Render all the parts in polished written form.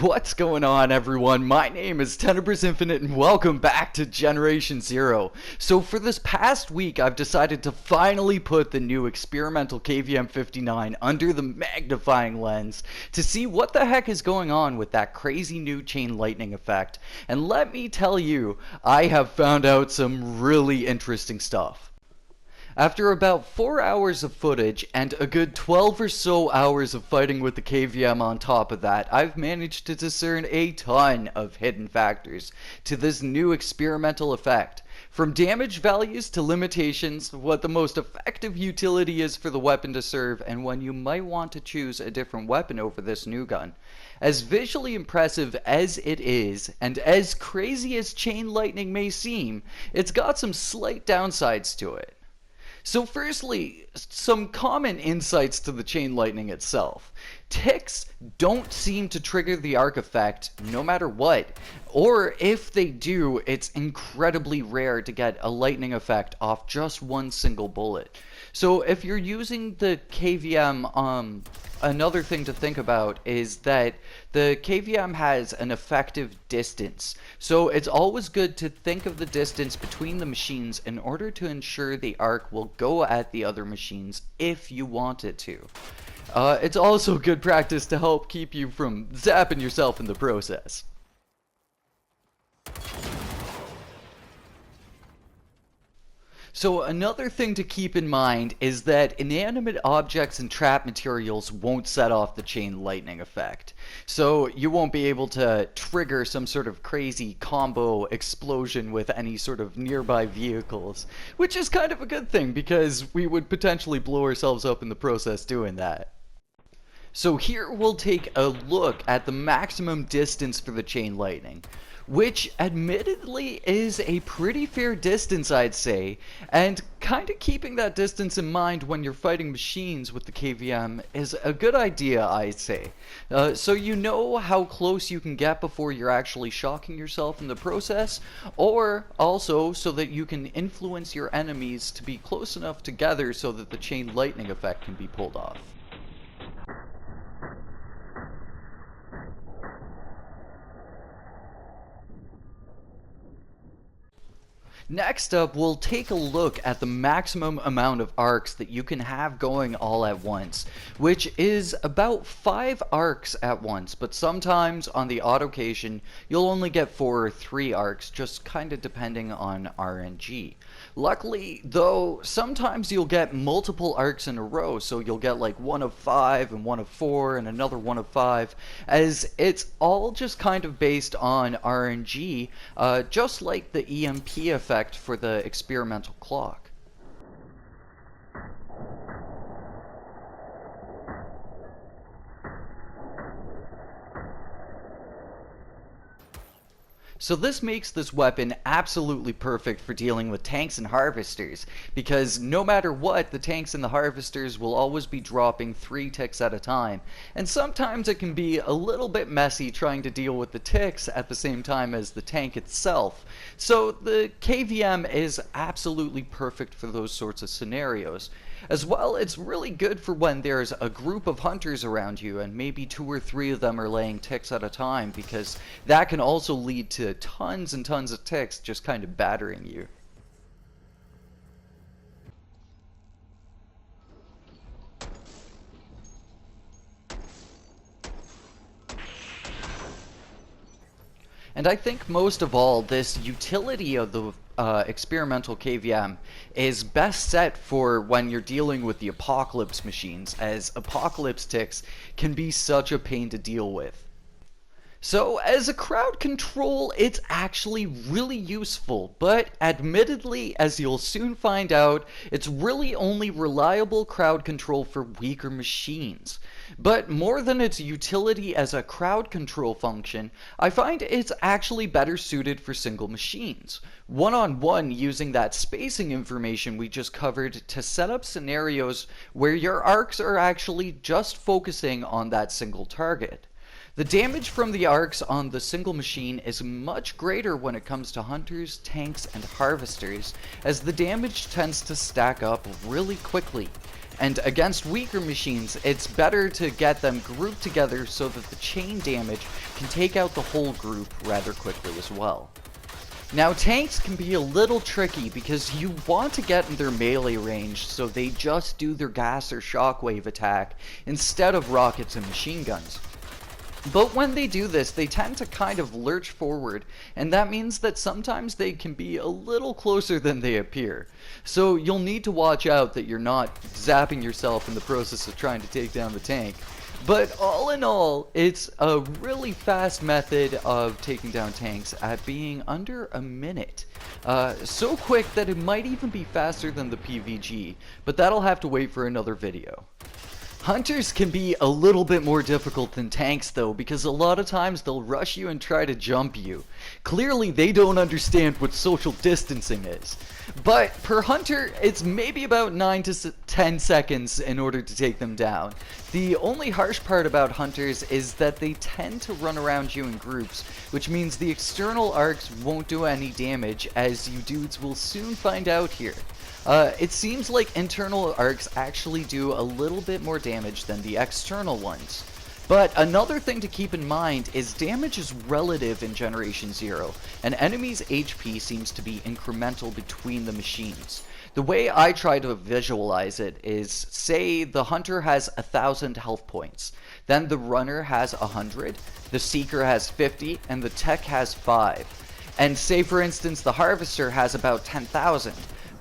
What's going on, everyone? My name is Tenebris.Infinite and welcome back to Generation Zero. So for this past week, I've decided to finally put the new experimental KVM 59 under the magnifying lens to see what the heck is going on with that crazy new chain lightning effect. And let me tell you, I have found out some really interesting stuff. After about 4 hours of footage and a good 12 or so hours of fighting with the KVM on top of that, I've managed to discern a ton of hidden factors to this new experimental effect. From damage values to limitations, what the most effective utility is for the weapon to serve, and when you might want to choose a different weapon over this new gun. As visually impressive as it is, and as crazy as chain lightning may seem, it's got some slight downsides to it. So firstly, some common insights to the chain lightning itself. Ticks don't seem to trigger the arc effect no matter what, or if they do, it's incredibly rare to get a lightning effect off just one single bullet. So if you're using the KVM, another thing to think about is that the KVM has an effective distance. So it's always good to think of the distance between the machines in order to ensure the arc will go at the other machines if you want it to. It's also good practice to help keep you from zapping yourself in the process. So another thing to keep in mind is that inanimate objects and trap materials won't set off the chain lightning effect. So you won't be able to trigger some sort of crazy combo explosion with any sort of nearby vehicles, which is kind of a good thing because we would potentially blow ourselves up in the process doing that. So here we'll take a look at the maximum distance for the chain lightning, which admittedly is a pretty fair distance, I'd say, and kind of keeping that distance in mind when you're fighting machines with the KVM is a good idea, I'd say. So you know how close you can get before you're actually shocking yourself in the process, or also so that you can influence your enemies to be close enough together so that the chain lightning effect can be pulled off. Next up, we'll take a look at the maximum amount of arcs that you can have going all at once, which is about 5 arcs at once, but sometimes on the odd occasion you'll only get 4 or 3 arcs, just kinda depending on RNG. Luckily, though, sometimes you'll get multiple arcs in a row, so you'll get like 1 of 5 and 1 of 4 and another 1 of 5, as it's all just kind of based on RNG, just like the EMP effect for the experimental clock. So this makes this weapon absolutely perfect for dealing with tanks and harvesters, because no matter what, the tanks and the harvesters will always be dropping 3 ticks at a time, and sometimes it can be a little bit messy trying to deal with the ticks at the same time as the tank itself. So the KVM is absolutely perfect for those sorts of scenarios. As well, it's really good for when there's a group of hunters around you and maybe 2 or 3 of them are laying ticks at a time, because that can also lead to tons and tons of ticks just kind of battering you. And I think most of all, this utility of the experimental KVM is best set for when you're dealing with the apocalypse machines, as apocalypse ticks can be such a pain to deal with. So as a crowd control, it's actually really useful, but admittedly, as you'll soon find out, it's really only reliable crowd control for weaker machines. But more than its utility as a crowd control function, I find it's actually better suited for single machines. One-on-one, using that spacing information we just covered to set up scenarios where your arcs are actually just focusing on that single target. The damage from the arcs on the single machine is much greater when it comes to hunters, tanks, and harvesters, as the damage tends to stack up really quickly. And against weaker machines, it's better to get them grouped together so that the chain damage can take out the whole group rather quickly as well. Now, tanks can be a little tricky because you want to get in their melee range so they just do their gas or shockwave attack instead of rockets and machine guns. But when they do this, they tend to kind of lurch forward, and that means that sometimes they can be a little closer than they appear. So you'll need to watch out that you're not zapping yourself in the process of trying to take down the tank. But all in all, it's a really fast method of taking down tanks at being under a minute. So quick that it might even be faster than the PVG, but that'll have to wait for another video. Hunters can be a little bit more difficult than tanks though, because a lot of times they'll rush you and try to jump you. Clearly they don't understand what social distancing is. But per hunter, it's maybe about 9 to 10 seconds in order to take them down. The only harsh part about hunters is that they tend to run around you in groups, which means the external arcs won't do any damage, as you dudes will soon find out here. It seems like internal arcs actually do a little bit more damage than the external ones. But another thing to keep in mind is damage is relative in Generation 0, and enemies' HP seems to be incremental between the machines. The way I try to visualize it is, say the hunter has 1,000 health points, then the runner has 100, the seeker has 50, and the tech has 5. And say for instance the harvester has about 10,000.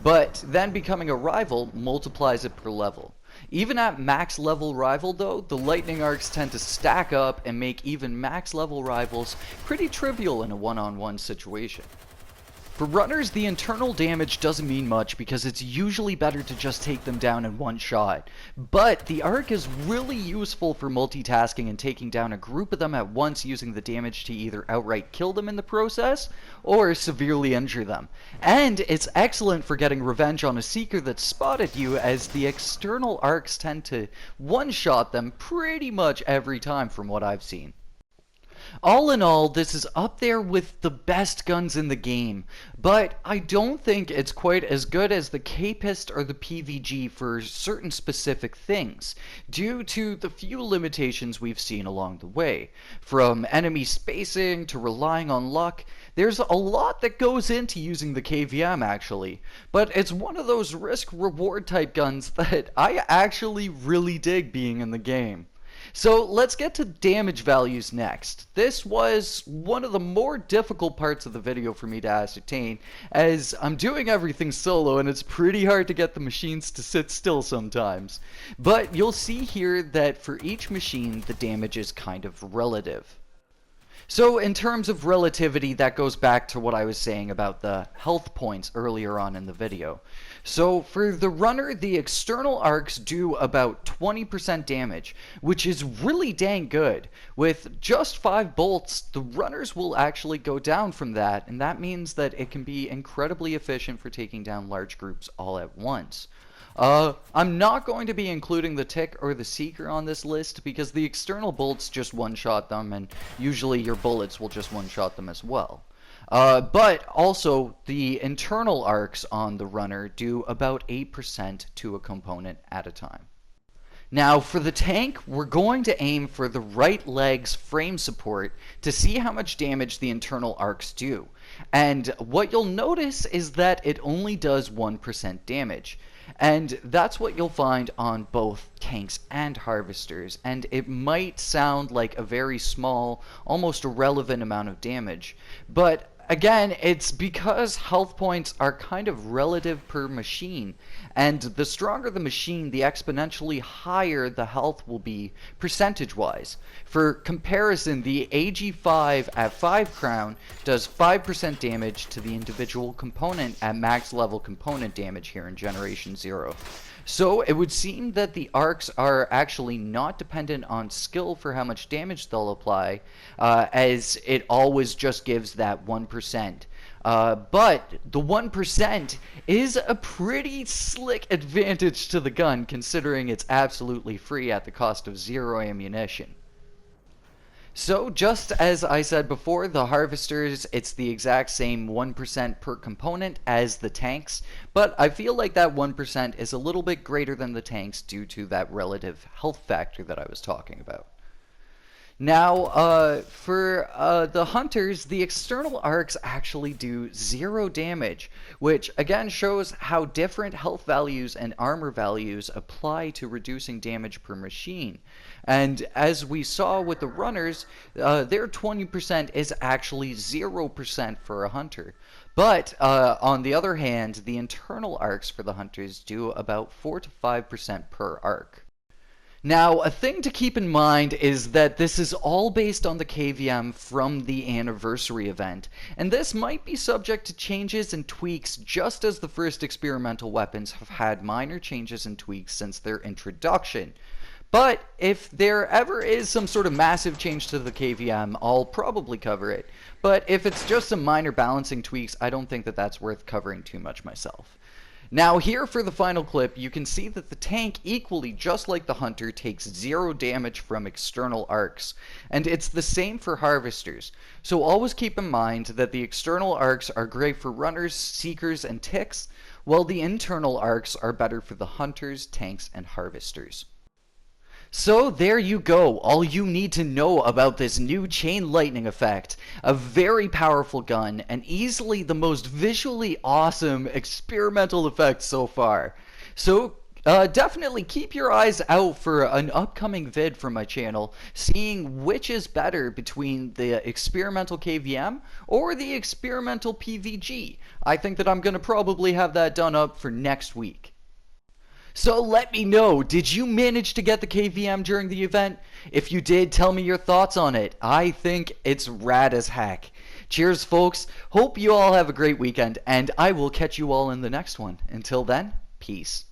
But then becoming a rival multiplies it per level. Even at max level rival though, the lightning arcs tend to stack up and make even max level rivals pretty trivial in a one-on-one situation. For runners, the internal damage doesn't mean much because it's usually better to just take them down in one shot. But the arc is really useful for multitasking and taking down a group of them at once, using the damage to either outright kill them in the process or severely injure them. And it's excellent for getting revenge on a seeker that spotted you, as the external arcs tend to one-shot them pretty much every time from what I've seen. All in all, this is up there with the best guns in the game, but I don't think it's quite as good as the K-Pist or the PVG for certain specific things, due to the few limitations we've seen along the way. From enemy spacing to relying on luck, there's a lot that goes into using the KVM actually, but it's one of those risk-reward type guns that I actually really dig being in the game. So let's get to damage values next. This was one of the more difficult parts of the video for me to ascertain, as I'm doing everything solo and it's pretty hard to get the machines to sit still sometimes. But you'll see here that for each machine the damage is kind of relative. So in terms of relativity, that goes back to what I was saying about the health points earlier on in the video. So for the runner, the external arcs do about 20% damage, which is really dang good. With just 5 bolts, the runners will actually go down from that, and that means that it can be incredibly efficient for taking down large groups all at once. I'm not going to be including the tick or the seeker on this list because the external bolts just one-shot them, and usually your bullets will just one-shot them as well. But also the internal arcs on the runner do about 8% to a component at a time. Now for the tank, we're going to aim for the right leg's frame support to see how much damage the internal arcs do. And what you'll notice is that it only does 1% damage. And that's what you'll find on both tanks and harvesters, and it might sound like a very small, almost irrelevant amount of damage, but again, it's because health points are kind of relative per machine, and the stronger the machine, the exponentially higher the health will be percentage-wise. For comparison, the AG5 at 5 crown does 5% damage to the individual component at max level component damage here in Generation 0. So it would seem that the arcs are actually not dependent on skill for how much damage they'll apply, as it always just gives that 1%. But the 1% is a pretty slick advantage to the gun, considering it's absolutely free at the cost of 0 ammunition. So just as I said before, the harvesters, it's the exact same 1% per component as the tanks, but I feel like that 1% is a little bit greater than the tanks due to that relative health factor that I was talking about. Now, for the hunters, the external arcs actually do 0 damage, which again shows how different health values and armor values apply to reducing damage per machine. And as we saw with the runners, their 20% is actually 0% for a hunter. But on the other hand, the internal arcs for the hunters do about 4 to 5% per arc. Now, a thing to keep in mind is that this is all based on the KVM from the anniversary event, and this might be subject to changes and tweaks just as the first experimental weapons have had minor changes and tweaks since their introduction. But if there ever is some sort of massive change to the KVM, I'll probably cover it. But if it's just some minor balancing tweaks, I don't think that that's worth covering too much myself. Now here for the final clip, you can see that the tank, equally just like the hunter, takes 0 damage from external arcs, and it's the same for harvesters. So always keep in mind that the external arcs are great for runners, seekers, and ticks, while the internal arcs are better for the hunters, tanks, and harvesters. So there you go, all you need to know about this new chain lightning effect. A very powerful gun, and easily the most visually awesome experimental effect so far. So definitely keep your eyes out for an upcoming vid from my channel, seeing which is better between the experimental KVM or the experimental PVG. I think that I'm going to probably have that done up for next week. So let me know, did you manage to get the KVM during the event? If you did, tell me your thoughts on it. I think it's rad as heck. Cheers, folks. Hope you all have a great weekend, and I will catch you all in the next one. Until then, peace.